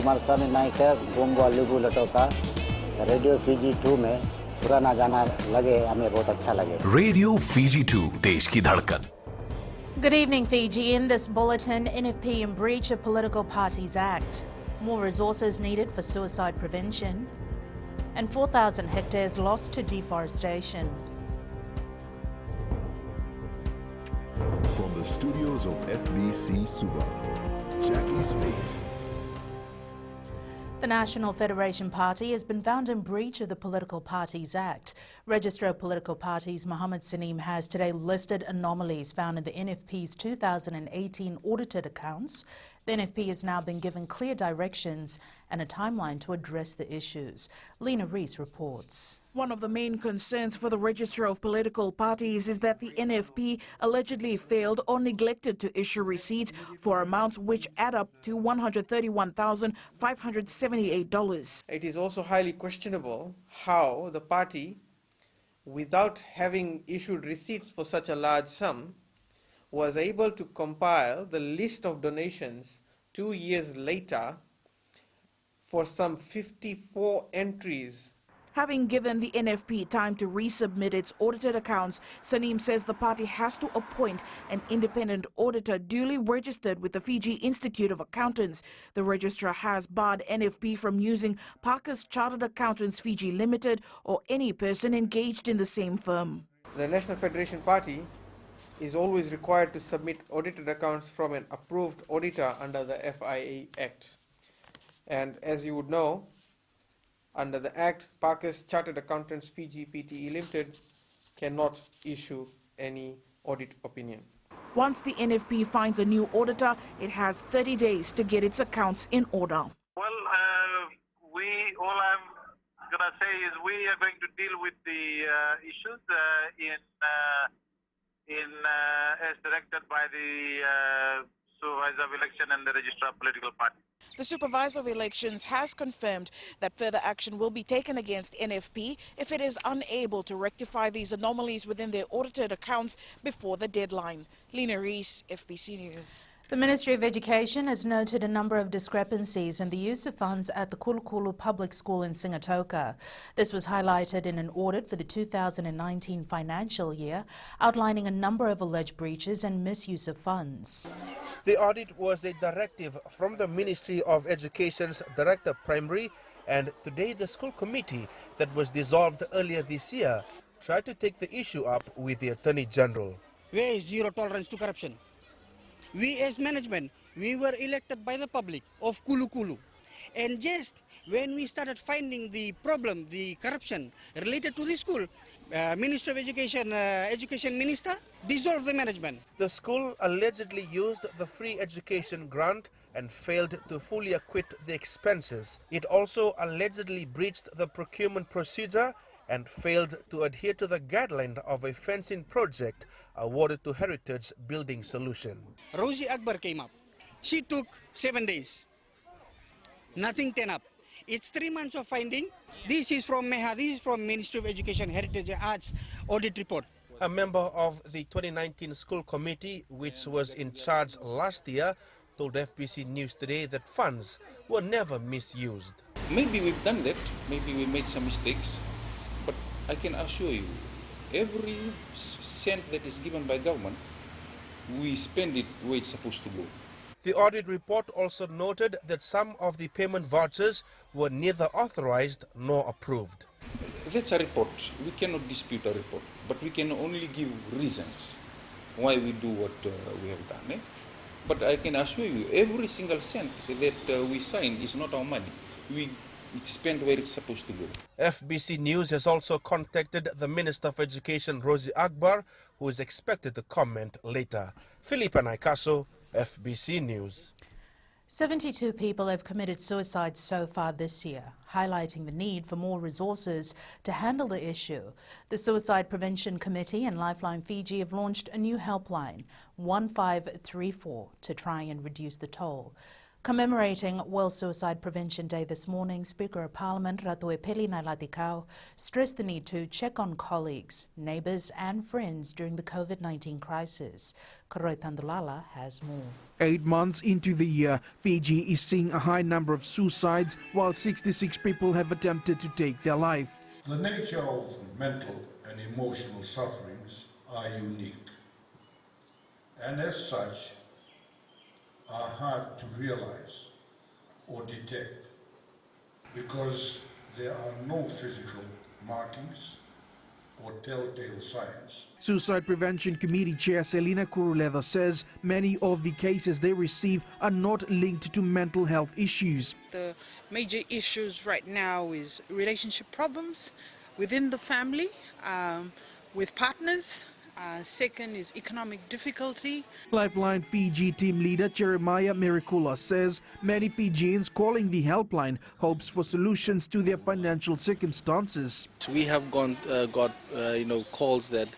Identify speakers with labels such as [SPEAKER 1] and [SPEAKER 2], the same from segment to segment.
[SPEAKER 1] कुमार स्वामी नायक गोंगो लुगु लटोका radio Fiji 2 में पुराना गाना लगे हमें बहुत अच्छा लगे।
[SPEAKER 2] रेडियो फीजी 2 देश की धड़कन।
[SPEAKER 3] Good evening, Fiji. In this bulletin, NFP in breach of Political Parties Act. More resources needed for suicide prevention. And 4,000 hectares lost to deforestation.
[SPEAKER 4] From the studios of FBC Suva, Jackie Spate.
[SPEAKER 3] The National Federation Party has been found in breach of the Political Parties Act. Registrar of Political Parties Mohammed Saneem has today listed anomalies found in the NFP's 2018 audited accounts. The NFP has now been given clear directions and a timeline to address the issues. Lena Rees reports.
[SPEAKER 5] One of the main concerns for the Register of Political Parties is that the NFP allegedly failed or neglected to issue receipts for amounts which add up to $131,578.
[SPEAKER 6] It is also highly questionable how the party, without having issued receipts for such a large sum, was able to compile the list of donations 2 years later for some 54 entries.
[SPEAKER 5] Having given the NFP time to resubmit its audited accounts, Saneem says the party has to appoint an independent auditor duly registered with the Fiji Institute of Accountants. The registrar has barred NFP from using Parker's Chartered Accountants Fiji Limited or any person engaged in the same firm.
[SPEAKER 6] The National Federation Party is always required to submit audited accounts from an approved auditor under the FIA Act. And as you would know, under the Act, Parker's Chartered Accountants Fiji Pte Limited cannot issue any audit opinion.
[SPEAKER 5] Once the NFP finds a new auditor, it has 30 days to get its accounts in order.
[SPEAKER 7] Well, all I'm going to say is we are going to deal with the issues as directed by the Supervisor of Election and the Registrar of Political Parties.
[SPEAKER 5] The Supervisor of Elections has confirmed that further action will be taken against NFP if it is unable to rectify these anomalies within their audited accounts before the deadline. Lena Rees, FBC News.
[SPEAKER 3] The Ministry of Education has noted a number of discrepancies in the use of funds at the Kulukulu Public School in Singatoka. This was highlighted in an audit for the 2019 financial year, outlining a number of alleged breaches and misuse of funds.
[SPEAKER 8] The audit was a directive from the Ministry of Education's Director Primary, and today the school committee that was dissolved earlier this year tried to take the issue up with the Attorney General.
[SPEAKER 9] Where is zero tolerance to corruption? We as management, we were elected by the public of Kulukulu. And just when we started finding the problem, the corruption related to the school, Minister of Education, Education Minister dissolved the management.
[SPEAKER 8] The school allegedly used the free education grant and failed to fully acquit the expenses. It also allegedly breached the procurement procedure and failed to adhere to the guideline of a fencing project awarded to Heritage Building Solution.
[SPEAKER 9] Rosie Akbar came up. She took 7 days. Nothing turned up. It's 3 months of finding. This is from MEHA, this is from Ministry of Education, Heritage and Arts audit report.
[SPEAKER 8] A member of the 2019 school committee, which was in charge last year, told FBC News today that funds were never misused.
[SPEAKER 10] Maybe we've done that, maybe we made some mistakes, but I can assure you, every cent that is given by government, we spend it where it's supposed to go.
[SPEAKER 8] The audit report also noted that some of the payment vouchers were neither authorized nor approved.
[SPEAKER 10] That's a report. We cannot dispute a report, but we can only give reasons why we do what we have done. But I can assure you, every single cent that we sign is not our money. It's spent where it's supposed to go.
[SPEAKER 8] FBC News has also contacted the Minister of Education, Rosie Akbar, who is expected to comment later. Philippa Naikaso, FBC News.
[SPEAKER 3] 72 people have committed suicide so far this year, highlighting the need for more resources to handle the issue. The Suicide Prevention Committee and Lifeline Fiji have launched a new helpline, 1534, to try and reduce the toll. Commemorating World Suicide Prevention Day this morning, Speaker of Parliament Ratu Epeli Nailatikau stressed the need to check on colleagues, neighbours and friends during the COVID-19 crisis. Koroi Tandulala has more.
[SPEAKER 11] 8 months into the year, Fiji is seeing a high number of suicides, while 66 people have attempted to take their life.
[SPEAKER 12] The nature of mental and emotional sufferings are unique, and as such are hard to realize or detect because there are no physical markings or telltale signs.
[SPEAKER 11] Suicide Prevention Committee Chair Selina Kuruleva says many of the cases they receive are not linked to mental health issues.
[SPEAKER 13] The major issues right now is relationship problems within the family, with partners. Second is economic difficulty.
[SPEAKER 11] Lifeline Fiji team leader Jeremiah Mirikula says many Fijians calling the helpline hopes for solutions to their financial circumstances.
[SPEAKER 14] We have got calls that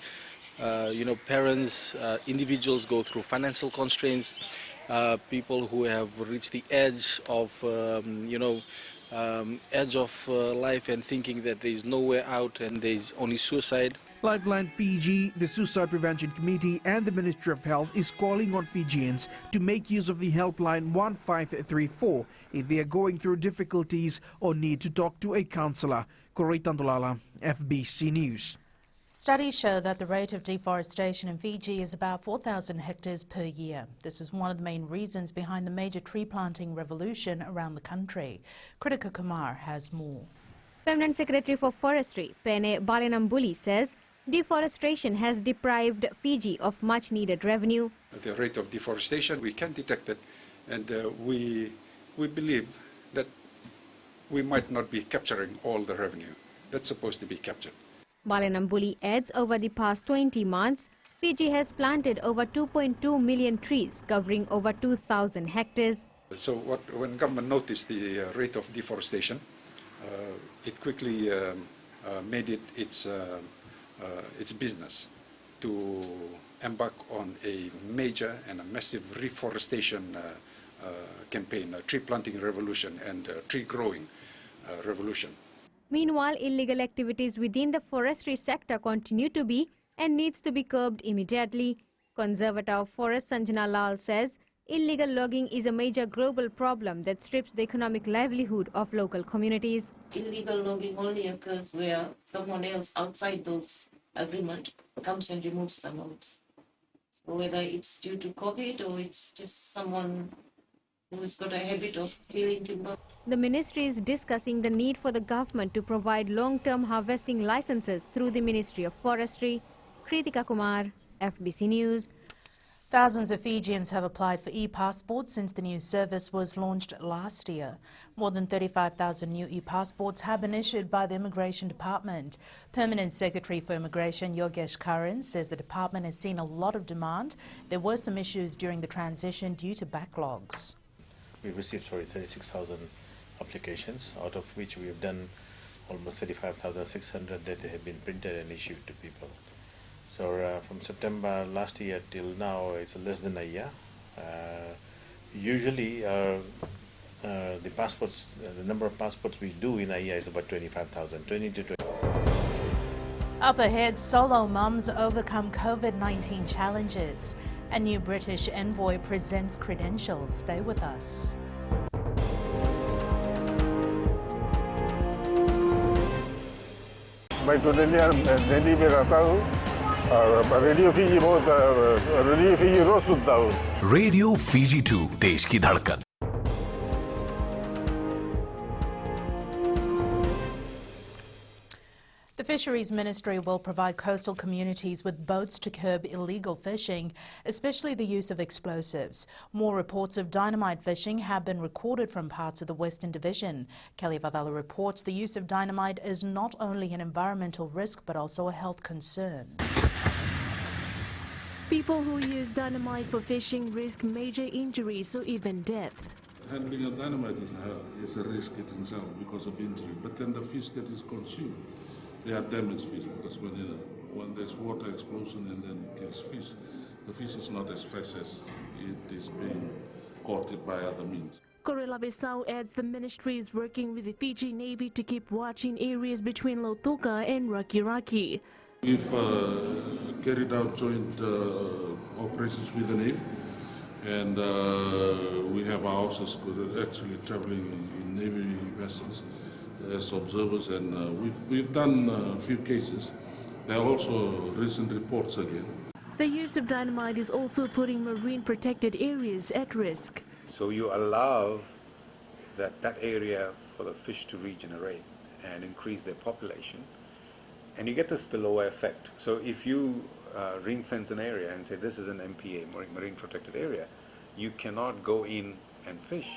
[SPEAKER 14] parents, individuals go through financial constraints, people who have reached the edge of life and thinking that there is no way out and there is only suicide.
[SPEAKER 11] Lifeline Fiji, the Suicide Prevention Committee and the Ministry of Health is calling on Fijians to make use of the helpline 1534 if they are going through difficulties or need to talk to a counsellor. Koroi Tandulala, FBC News.
[SPEAKER 3] Studies show that the rate of deforestation in Fiji is about 4,000 hectares per year. This is one of the main reasons behind the major tree planting revolution around the country. Kritika Kumar has more.
[SPEAKER 15] Permanent Secretary for Forestry, Pene Balinambuli, says deforestation has deprived Fiji of much-needed revenue.
[SPEAKER 16] The rate of deforestation, we can detect it, and we believe that we might not be capturing all the revenue that's supposed to be captured.
[SPEAKER 15] Balinambuli adds over the past 20 months, Fiji has planted over 2.2 million trees covering over 2,000 hectares.
[SPEAKER 16] So when government noticed the rate of deforestation, it quickly made it its business to embark on a major and a massive reforestation campaign, a tree planting revolution and tree growing revolution.
[SPEAKER 15] Meanwhile, illegal activities within the forestry sector continue to be and needs to be curbed immediately. Conservator of Forest Sanjana Lal says illegal logging is a major global problem that strips the economic livelihood of local communities.
[SPEAKER 17] Illegal logging only occurs where someone else outside those agreement comes and removes the logs. So whether it's due to COVID or it's just someone who's got a habit of stealing timber.
[SPEAKER 15] The ministry is discussing the need for the government to provide long-term harvesting licenses through the Ministry of Forestry. Kritika Kumar, FBC News.
[SPEAKER 3] Thousands of Fijians have applied for e-passports since the new service was launched last year. More than 35,000 new e-passports have been issued by the Immigration Department. Permanent Secretary for Immigration Yogesh Karan says the department has seen a lot of demand. There were some issues during the transition due to backlogs.
[SPEAKER 18] We've received 36,000 applications, out of which we have done almost 35,600 that have been printed and issued to people. So from September last year till now, it's less than a year. Usually, the passports, the number of passports we do in a year is about 25,000, 20 to 20.
[SPEAKER 3] Up ahead, solo mums overcome COVID-19 challenges. A new British envoy presents credentials. Stay with us.
[SPEAKER 19] मैं तो दिल्ली में रहता हूँ और radio Fiji रोज सुनता हूँ.
[SPEAKER 2] Radio Fiji 2 देश की धड़कन.
[SPEAKER 3] The Fisheries Ministry will provide coastal communities with boats to curb illegal fishing, especially the use of explosives. More reports of dynamite fishing have been recorded from parts of the Western Division. Kelly Vadala reports the use of dynamite is not only an environmental risk but also a health concern.
[SPEAKER 20] People who use dynamite for fishing risk major injuries or even death.
[SPEAKER 21] Handling of dynamite is a risk in itself because of injury, but then the fish that is consumed, they are damaged fish because when there's water explosion and then kills fish, the fish is not as fresh as it is being caught by other means.
[SPEAKER 20] Korela adds the ministry is working with the Fiji Navy to keep watching areas between Lautoka and Raki.
[SPEAKER 21] We've carried out joint operations with the Navy, and we have our officers actually traveling in Navy vessels as observers, and we've done a few cases. There are also recent reports again.
[SPEAKER 20] The use of dynamite is also putting marine protected areas at risk.
[SPEAKER 1] So you allow that area for the fish to regenerate and increase their population, and you get the spillover effect. So if you ring fence an area and say this is an MPA, marine protected area, you cannot go in and fish.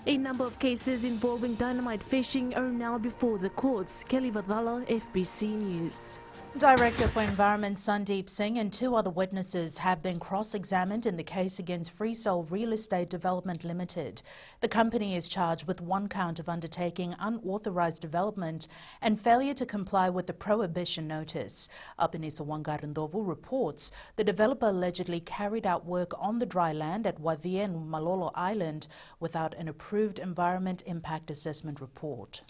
[SPEAKER 20] A number of cases involving dynamite fishing are now before the courts. Kelly Vadala, FBC News.
[SPEAKER 3] Director for Environment Sandeep Singh and 2 other witnesses have been cross-examined in the case against Freesol Real Estate Development Limited. The company is charged with 1 count of undertaking unauthorized development and failure to comply with the prohibition notice. Apinisa Wangarandovu reports the developer allegedly carried out work on the dry land at Wadien Malolo Island without an approved Environment Impact Assessment report.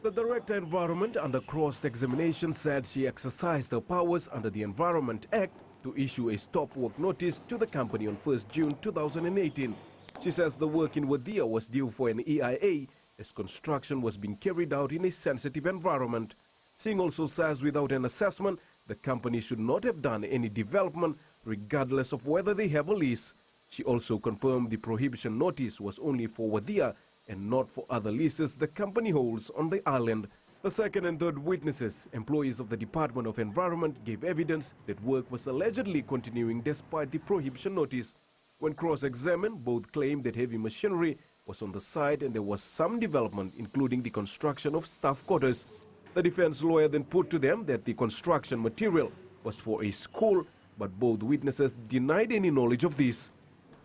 [SPEAKER 22] The Director Environment, under cross-examination, said she exercised her powers under the Environment Act to issue a stop work notice to the company on 1st June 2018. She says the work in Wadia was due for an EIA as construction was being carried out in a sensitive environment. Singh also says without an assessment, the company should not have done any development regardless of whether they have a lease. She also confirmed the prohibition notice was only for Wadia and not for other leases the company holds on the island. The second and third witnesses, employees of the Department of Environment, gave evidence that work was allegedly continuing despite the prohibition notice. When cross-examined, both claimed that heavy machinery was on the site and there was some development, including the construction of staff quarters. The defense lawyer then put to them that the construction material was for a school, but both witnesses denied any knowledge of this.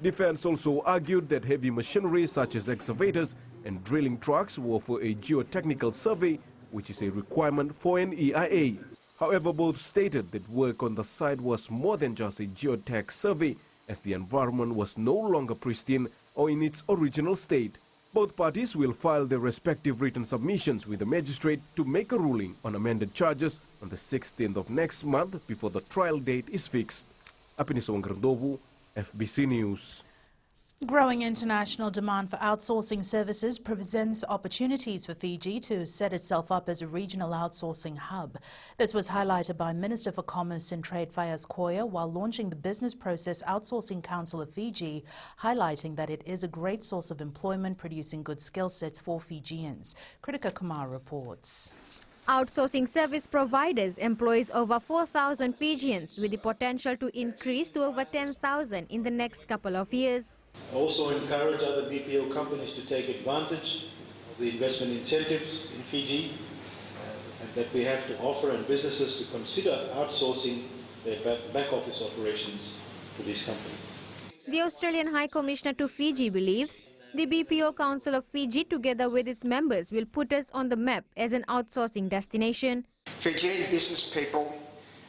[SPEAKER 22] Defense also argued that heavy machinery such as excavators and drilling trucks were for a geotechnical survey, which is a requirement for an EIA. However, both stated that work on the site was more than just a geotech survey, as the environment was no longer pristine or in its original state. Both parties will file their respective written submissions with the magistrate to make a ruling on amended charges on the 16th of next month before the trial date is fixed. Apinisa Wangarandovu, FBC News.
[SPEAKER 3] Growing international demand for outsourcing services presents opportunities for Fiji to set itself up as a regional outsourcing hub. This was highlighted by Minister for Commerce and Trade Fayaz Koya while launching the Business Process Outsourcing Council of Fiji, highlighting that it is a great source of employment producing good skill sets for Fijians. Kritika Kumar reports.
[SPEAKER 15] Outsourcing service providers employs over 4,000 Fijians with the potential to increase to over 10,000 in the next couple of years.
[SPEAKER 23] Also encourage other BPO companies to take advantage of the investment incentives in Fiji and that we have to offer, and businesses to consider outsourcing their back office operations to these companies.
[SPEAKER 15] The Australian High Commissioner to Fiji believes the BPO Council of Fiji, together with its members, will put us on the map as an outsourcing destination.
[SPEAKER 24] Fijian business people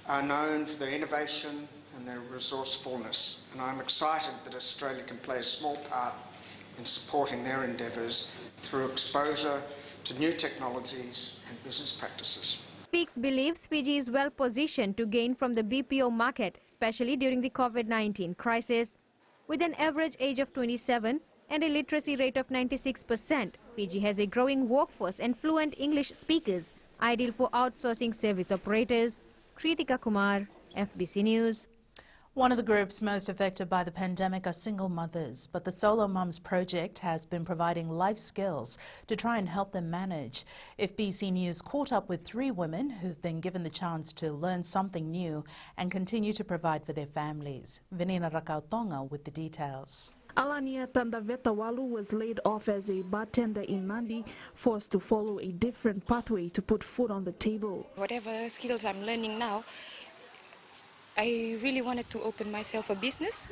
[SPEAKER 24] are known for their innovation and their resourcefulness, and I'm excited that Australia can play a small part in supporting their endeavours through exposure to new technologies and business practices.
[SPEAKER 15] Fix believes Fiji is well positioned to gain from the BPO market, especially during the COVID-19 crisis. With an average age of 27, and a literacy rate of 96%, Fiji has a growing workforce and fluent English speakers, ideal for outsourcing service operators. Kritika Kumar, FBC News.
[SPEAKER 3] One of the groups most affected by the pandemic are single mothers, but the Solo Mums project has been providing life skills to try and help them manage. FBC News caught up with 3 women who've been given the chance to learn something new and continue to provide for their families. Vinina Rakautonga with the details.
[SPEAKER 20] Alania Tandavetawalu was laid off as a bartender in Nandi, forced to follow a different pathway to put food on the table.
[SPEAKER 25] Whatever skills I'm learning now, I really wanted to open myself a business,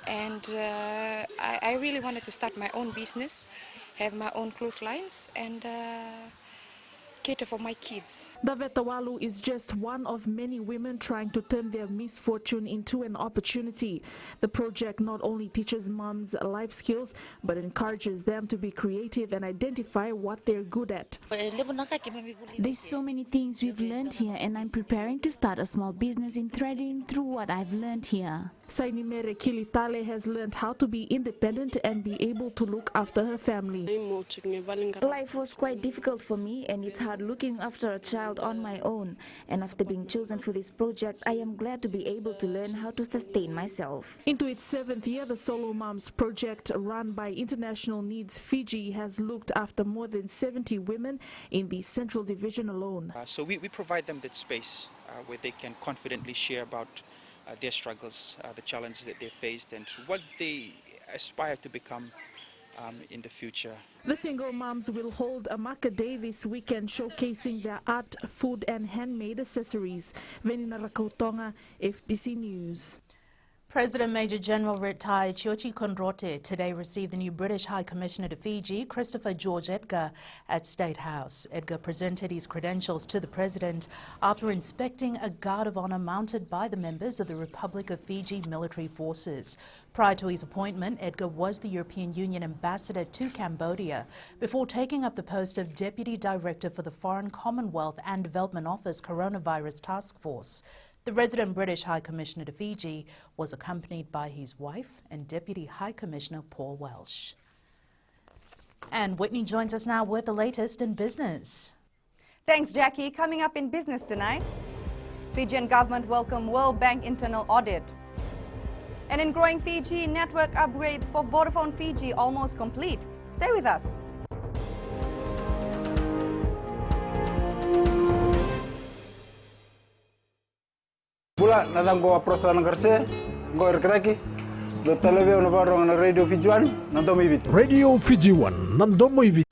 [SPEAKER 25] and I really wanted to start my own business, have my own clothes lines, and cater for my kids.
[SPEAKER 20] Daveta Walu is just one of many women trying to turn their misfortune into an opportunity. The project not only teaches moms life skills, but encourages them to be creative and identify what they're good at.
[SPEAKER 4] There's so many things we've learned here, and I'm preparing to start a small business in threading through what I've learned here.
[SPEAKER 20] Sainimere Kilitale has learned how to be independent and be able to look after her family.
[SPEAKER 4] Life was quite difficult for me, and it's hard looking after a child on my own. And after being chosen for this project, I am glad to be able to learn how to sustain myself.
[SPEAKER 20] Into its 7th year, the Solo Moms project, run by International Needs Fiji, has looked after more than 70 women in the Central Division alone.
[SPEAKER 5] So we provide them that space where they can confidently share about their struggles, the challenges that they faced, and what they aspire to become in the future.
[SPEAKER 20] The single moms will hold a market day this weekend showcasing their art, food and handmade accessories. Venina Rakautonga, FBC News.
[SPEAKER 3] President Major General retired Chiochi Konrote today received the new British High Commissioner to Fiji, Christopher George Edgar, at State House. Edgar presented his credentials to the President after inspecting a guard of honour mounted by the members of the Republic of Fiji military forces. Prior to his appointment, Edgar was the European Union ambassador to Cambodia before taking up the post of Deputy Director for the Foreign Commonwealth and Development Office Coronavirus Task Force. The resident British High Commissioner to Fiji was accompanied by his wife and Deputy High Commissioner Paul Welsh. And Whitney joins us now with the latest in business.
[SPEAKER 6] Thanks, Jackie. Coming up in business tonight, Fijian government welcome World Bank internal audit. And in growing Fiji, network upgrades for Vodafone Fiji almost complete. Stay with us.
[SPEAKER 7] Pula nadang go aprosan kerse go erkraki do televizyon varong na Radio Fiji 1 nandomo ibit
[SPEAKER 2] Radio Fiji 1 nandomo ibit.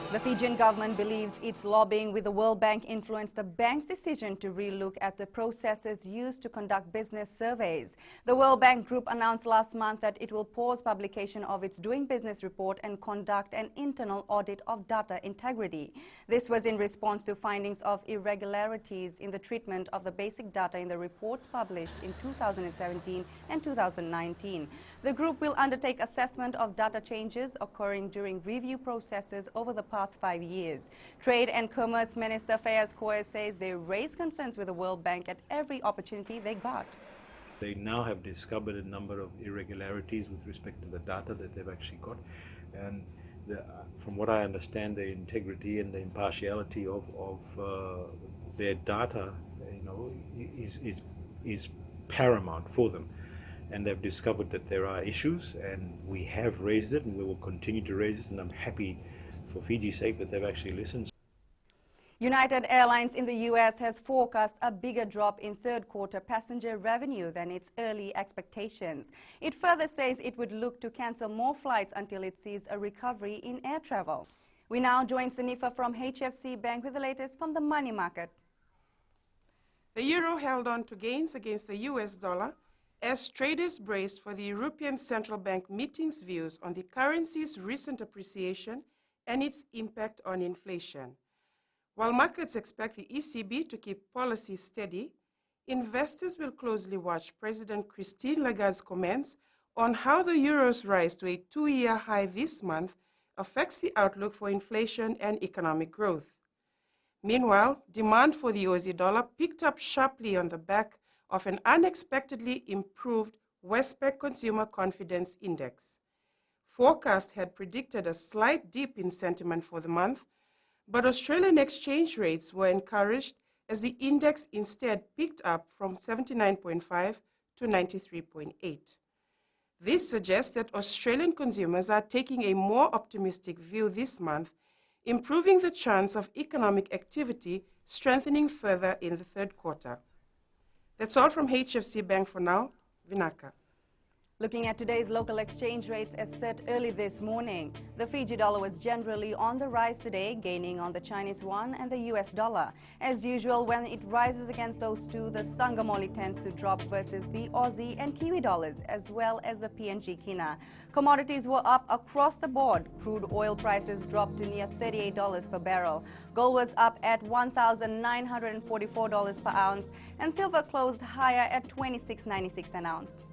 [SPEAKER 6] The Fijian government believes its lobbying with the World Bank influenced the bank's decision to relook at the processes used to conduct business surveys. The World Bank Group announced last month that it will pause publication of its Doing Business report and conduct an internal audit of data integrity. This was in response to findings of irregularities in the treatment of the basic data in the reports published in 2017 and 2019. The group will undertake assessment of data changes occurring during review processes over the past 5 years. Trade and Commerce Minister Fayaz Koya says they raised concerns with the World Bank at every opportunity they got.
[SPEAKER 9] They now have discovered a number of irregularities with respect to the data that they've actually got, and from what I understand, the integrity and the impartiality of their data, is paramount for them. And they've discovered that there are issues, and we have raised it, and we will continue to raise it, and I'm happy for Fiji's sake that they've actually listened.
[SPEAKER 6] United Airlines in the US has forecast a bigger drop in third quarter passenger revenue than its early expectations. It further says it would look to cancel more flights until it sees a recovery in air travel. We now join Sanifa from HFC Bank with the latest from the money market.
[SPEAKER 26] The euro held on to gains against the US dollar as traders braced for the European Central Bank meeting's views on the currency's recent appreciation and its impact on inflation. While markets expect the ECB to keep policy steady, investors will closely watch President Christine Lagarde's comments on how the euro's rise to a 2-year high this month affects the outlook for inflation and economic growth. Meanwhile, demand for the Aussie dollar picked up sharply on the back of an unexpectedly improved Westpac Consumer Confidence Index. Forecast had predicted a slight dip in sentiment for the month, but Australian exchange rates were encouraged as the index instead picked up from 79.5 to 93.8. This suggests that Australian consumers are taking a more optimistic view this month, improving the chance of economic activity strengthening further in the third quarter. That's all from HFC Bank for now. Vinaka.
[SPEAKER 6] Looking at today's local exchange rates as set early this morning, the Fiji dollar was generally on the rise today, gaining on the Chinese yuan and the US dollar. As usual, when it rises against those two, the Sangamoli tends to drop versus the Aussie and Kiwi dollars, as well as the PNG Kina. Commodities were up across the board. Crude oil prices dropped to near $38 per barrel. Gold was up at $1,944 per ounce, and silver closed higher at $26.96 an ounce.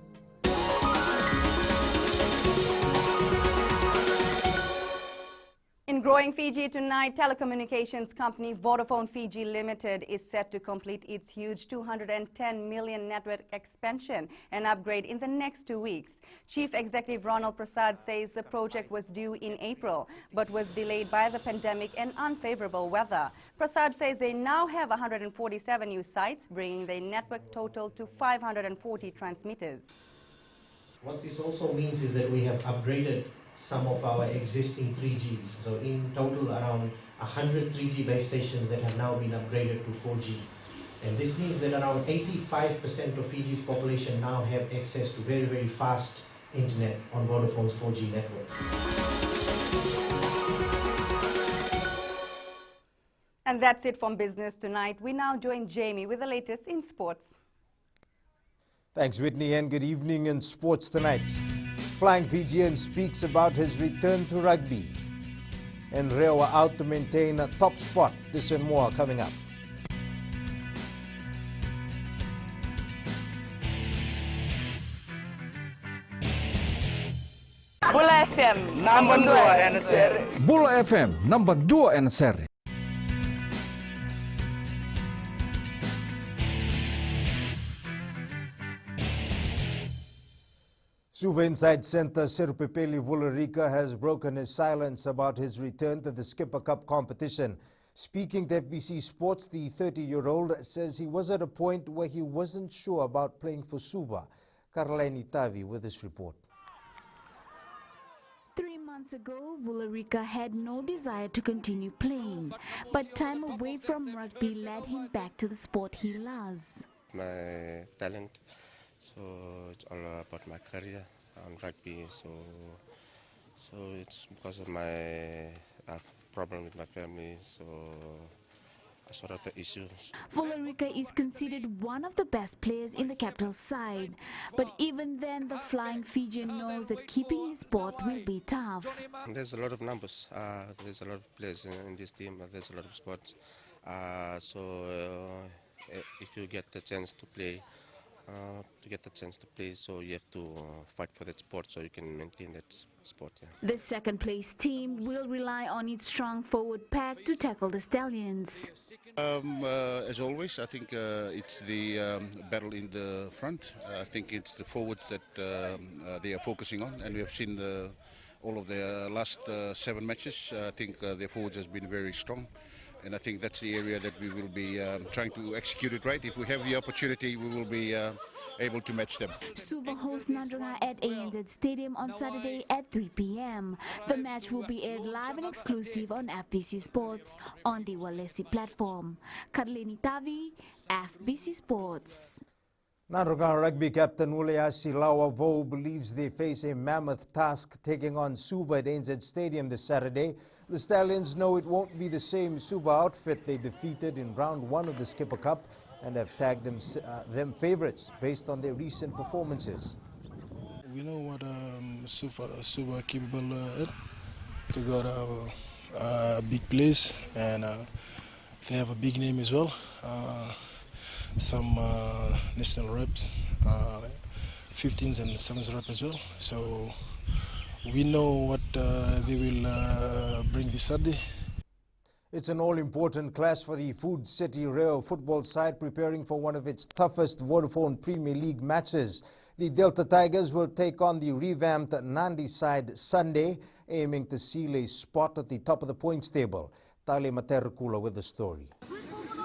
[SPEAKER 6] In growing Fiji tonight, telecommunications company Vodafone Fiji Limited is set to complete its huge 210 million network expansion and upgrade in the next 2 weeks. Chief Executive Ronald Prasad says the project was due in April, but was delayed by the pandemic and unfavorable weather. Prasad says they now have 147 new sites, bringing their network total to 540 transmitters.
[SPEAKER 8] What this also means is that we have upgraded some of our existing 3G. So in total, around 100 3G base stations that have now been upgraded to 4G. And this means that around 85% of Fiji's population now have access to very, very fast internet on Vodafone's 4G network.
[SPEAKER 6] And that's it from Business Tonight. We now join Jamie with the latest in sports.
[SPEAKER 10] Thanks, Whitney, and good evening in Sports Tonight. Flying Fijian speaks about his return to rugby. And Rewa out to maintain a top spot. This and more coming up.
[SPEAKER 11] Bula FM number 2 NSR.
[SPEAKER 2] Bula FM number 2 NSR.
[SPEAKER 10] Suva Inside Center Sirupepeli Vularika has broken his silence about his return to the Skipper Cup competition. Speaking to FBC Sports, the 30-year-old says he was at a point where he wasn't sure about playing for Suva. Karlaini Tavi with this report.
[SPEAKER 4] 3 months ago, Vularika had no desire to continue playing, but time away from rugby led him back to the sport he loves.
[SPEAKER 12] My talent, so it's all about my career on rugby. So it's because of my problem with my family. So I sort out the issues.
[SPEAKER 4] Vularika is considered one of the best players in the capital side, but even then, the Flying Fijian knows that keeping his spot will be tough.
[SPEAKER 12] There's a lot of numbers. There's a lot of players in this team. There's a lot of squads. If you get the chance to play. So you have to fight for that sport so you can maintain that sport. Yeah.
[SPEAKER 4] The second place team will rely on its strong forward pack to tackle the Stallions.
[SPEAKER 13] As always, I think it's the battle in the front. I think it's the forwards that they are focusing on, and we have seen all of their last 7 matches. I think their forwards has been very strong. And I think that's the area that we will be trying to execute it right. If we have the opportunity, we will be able to match them.
[SPEAKER 4] Suva hosts Nandranga at ANZ Stadium on Saturday at 3 p.m. The match will be aired live and exclusive on FBC Sports on the Walesi platform. Karleni Tavi, FBC Sports.
[SPEAKER 10] Nandranga rugby captain Uleasi Lawavo believes they face a mammoth task taking on Suva at ANZ Stadium this Saturday. The Stallions know it won't be the same Suva outfit they defeated in round 1 of the Skipper Cup and have tagged them favourites based on their recent performances.
[SPEAKER 14] We know what Suva capable at. They got a big place and they have a big name as well. Some national reps, 15s and 7s rep as well. So we know what they will bring this Saturday.
[SPEAKER 10] It's an all-important clash for the Food City Rail football side preparing for one of its toughest Vodafone Premier League matches. The Delta Tigers will take on the revamped Nandi side Sunday, aiming to seal a spot at the top of the points table. Tale Materukula with the story.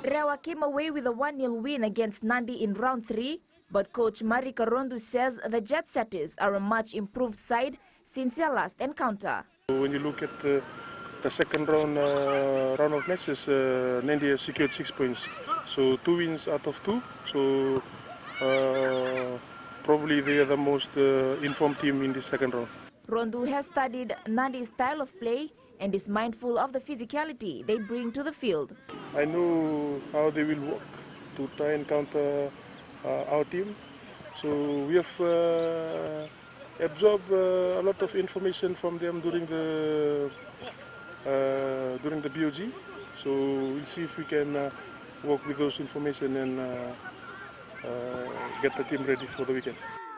[SPEAKER 27] Rewa came away with a 1-0 win against Nandi in round 3, but coach Mari Karondu says the Jet Setters are a much improved side since their last encounter.
[SPEAKER 28] When you look at the second round of matches, Nandi has secured 6 points. So 2 wins out of 2. So probably they are the most informed team in the second round.
[SPEAKER 27] Rondu has studied Nandi's style of play and is mindful of the physicality they bring to the field.
[SPEAKER 28] I know how they will work to try and counter our team. So we have absorbed a lot of information from them during the BOG. So we'll see if we can work with those information and get the team ready for the weekend.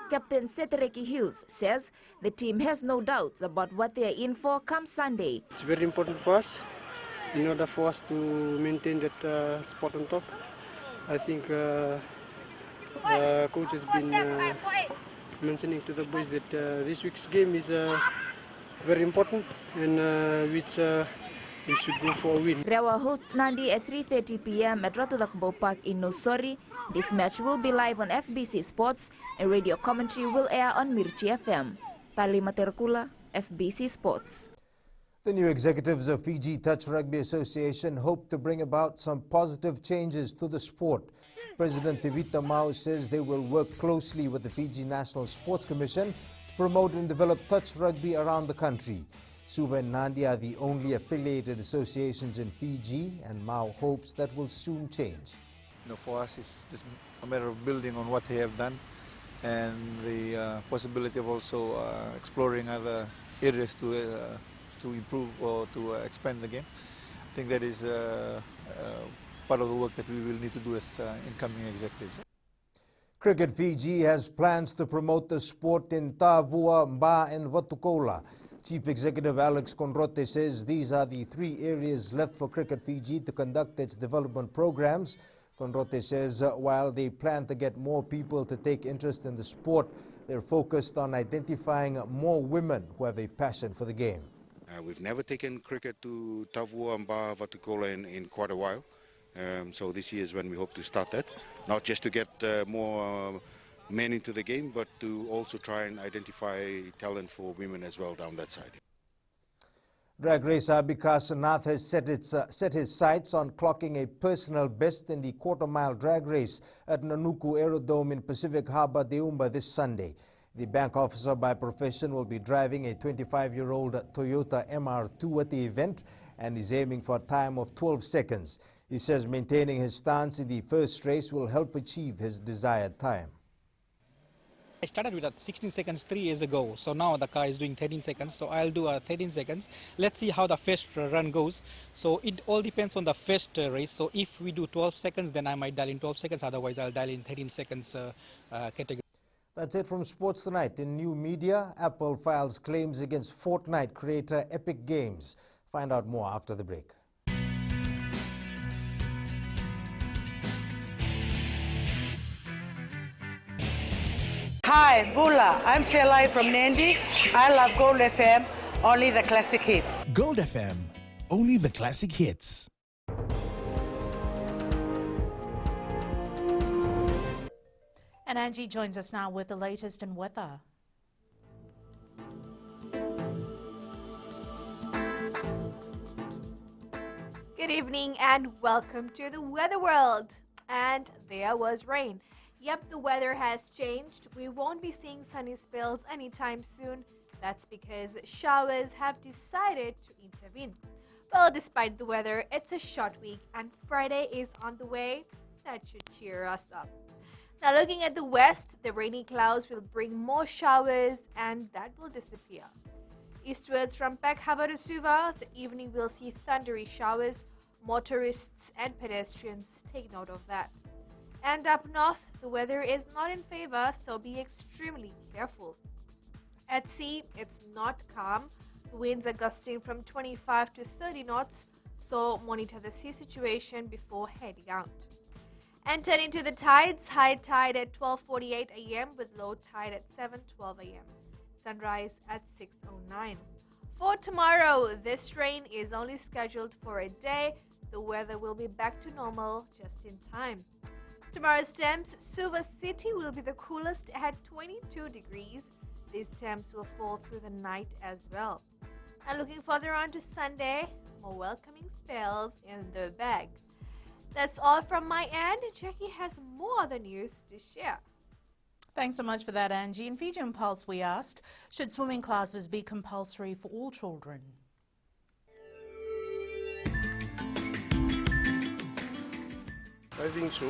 [SPEAKER 27] Captain Setereki Hughes says the team has no doubts about what they are in for come Sunday.
[SPEAKER 1] It's very important for us in order for us to maintain that spot on top. I think coach has been mentioning to the boys that this week's game is very important and which we should go for a win.
[SPEAKER 27] Rewa hosts Nandi at 3:30 p.m. at Ratudakbo Park in Nosori. This match will be live on FBC Sports and radio commentary will air on Mirchi FM. Tali Materkula, FBC Sports.
[SPEAKER 10] The new executives of Fiji Touch Rugby Association hope to bring about some positive changes to the sport. President Tevita Mau says they will work closely with the Fiji National Sports Commission to promote and develop touch rugby around the country. Suva and Nandi are the only affiliated associations in Fiji, and Mau hopes that will soon change.
[SPEAKER 16] For us, it's just a matter of building on what they have done and the possibility of also exploring other areas to improve or to expand the game. I think that is part of the work that we will need to do as incoming executives.
[SPEAKER 10] Cricket Fiji has plans to promote the sport in Tavua, Mba and Vatukola. Chief Executive Alex Conrote says these are the 3 areas left for Cricket Fiji to conduct its development programs. Conrote says while they plan to get more people to take interest in the sport, they're focused on identifying more women who have a passion for the game.
[SPEAKER 17] We've never taken cricket to Tavua, Mba, Vatukola in quite a while. So this year is when we hope to start that. Not just to get more men into the game, but to also try and identify talent for women as well down that side.
[SPEAKER 10] Drag racer Bikas Nath has set his sights on clocking a personal best in the quarter-mile drag race at Nanuku Aerodrome in Pacific Harbour, Deumba this Sunday. The bank officer by profession will be driving a 25-year-old Toyota MR2 at the event and is aiming for a time of 12 seconds. He says maintaining his stance in the first race will help achieve his desired time.
[SPEAKER 18] I started with 16 seconds 3 years ago, so now the car is doing 13 seconds, so I'll do 13 seconds. Let's see how the first run goes. So it all depends on the first race, so if we do 12 seconds, then I might dial in 12 seconds, otherwise I'll dial in 13 seconds category.
[SPEAKER 10] That's it from Sports Tonight. In new media, Apple files claims against Fortnite creator Epic Games. Find out more after the break.
[SPEAKER 19] Hi, Bula. I'm Selai from Nandi. I love Gold FM, only the classic hits.
[SPEAKER 21] Gold FM, only the classic hits.
[SPEAKER 3] And Angie joins us now with the latest in weather.
[SPEAKER 22] Good evening and welcome to the weather world. And there was rain. Yep, the weather has changed. We won't be seeing sunny spells anytime soon. That's because showers have decided to intervene. Well, despite the weather, it's a short week and Friday is on the way. That should cheer us up. Now, looking at the west, the rainy clouds will bring more showers and that will disappear. Eastwards from Peck Harbour to Suva, the evening will see thundery showers. Motorists and pedestrians take note of that. And up north, the weather is not in favor, so be extremely careful. At sea, it's not calm. The winds are gusting from 25 to 30 knots, so monitor the sea situation before heading out. And turning to the tides, high tide at 12:48 a.m. with low tide at 7:12 a.m. Sunrise at 6:09. For tomorrow, this rain is only scheduled for a day. The weather will be back to normal just in time. Tomorrow's temps, Suva City will be the coolest at 22 degrees. These temps will fall through the night as well. And looking further on to Sunday, more welcoming spells in the bag. That's all from my end. Jackie has more other news to share.
[SPEAKER 3] Thanks so much for that, Angie. In Fijian Pulse, we asked, should swimming classes be compulsory for all children?
[SPEAKER 28] I think so.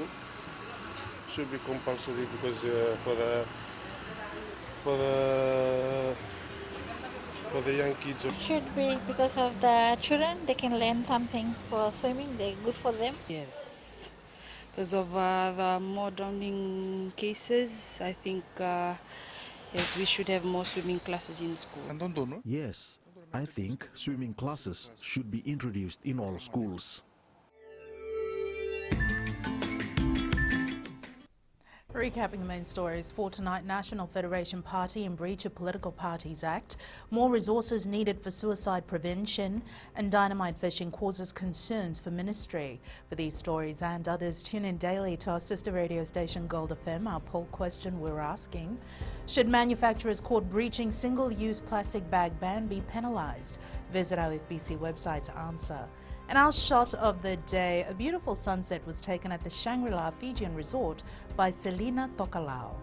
[SPEAKER 28] Should be compulsory because for the young kids.
[SPEAKER 5] Should be because of the children. They can learn something for swimming. They're good for them.
[SPEAKER 7] Yes. Because of the more drowning cases, I think yes, we should have more swimming classes in school.
[SPEAKER 21] Yes, I think swimming classes should be introduced in all schools.
[SPEAKER 3] Recapping the main stories for tonight, National Federation Party in breach of Political Parties Act, more resources needed for suicide prevention, and dynamite fishing causes concerns for ministry. For these stories and others, tune in daily to our sister radio station Gold FM. Our poll question we're asking, should manufacturers caught breaching single-use plastic bag ban be penalised? Visit our FBC website to answer. And our shot of the day, a beautiful sunset was taken at the Shangri-La Fijian Resort by Selina Tokalao.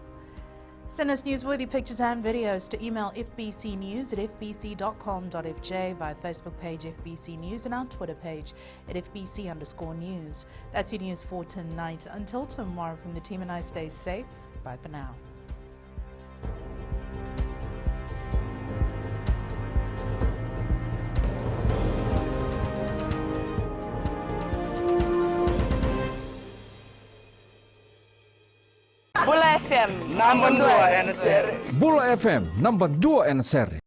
[SPEAKER 3] Send us newsworthy pictures and videos to email fbcnews@fbc.com.fj, via Facebook page FBC News and our Twitter page at FBC_news. That's your news for tonight. Until tomorrow, from the team and I, stay safe. Bye for now.
[SPEAKER 11] Bula FM number 2 NSR.
[SPEAKER 2] Bula FM number 2 NSR.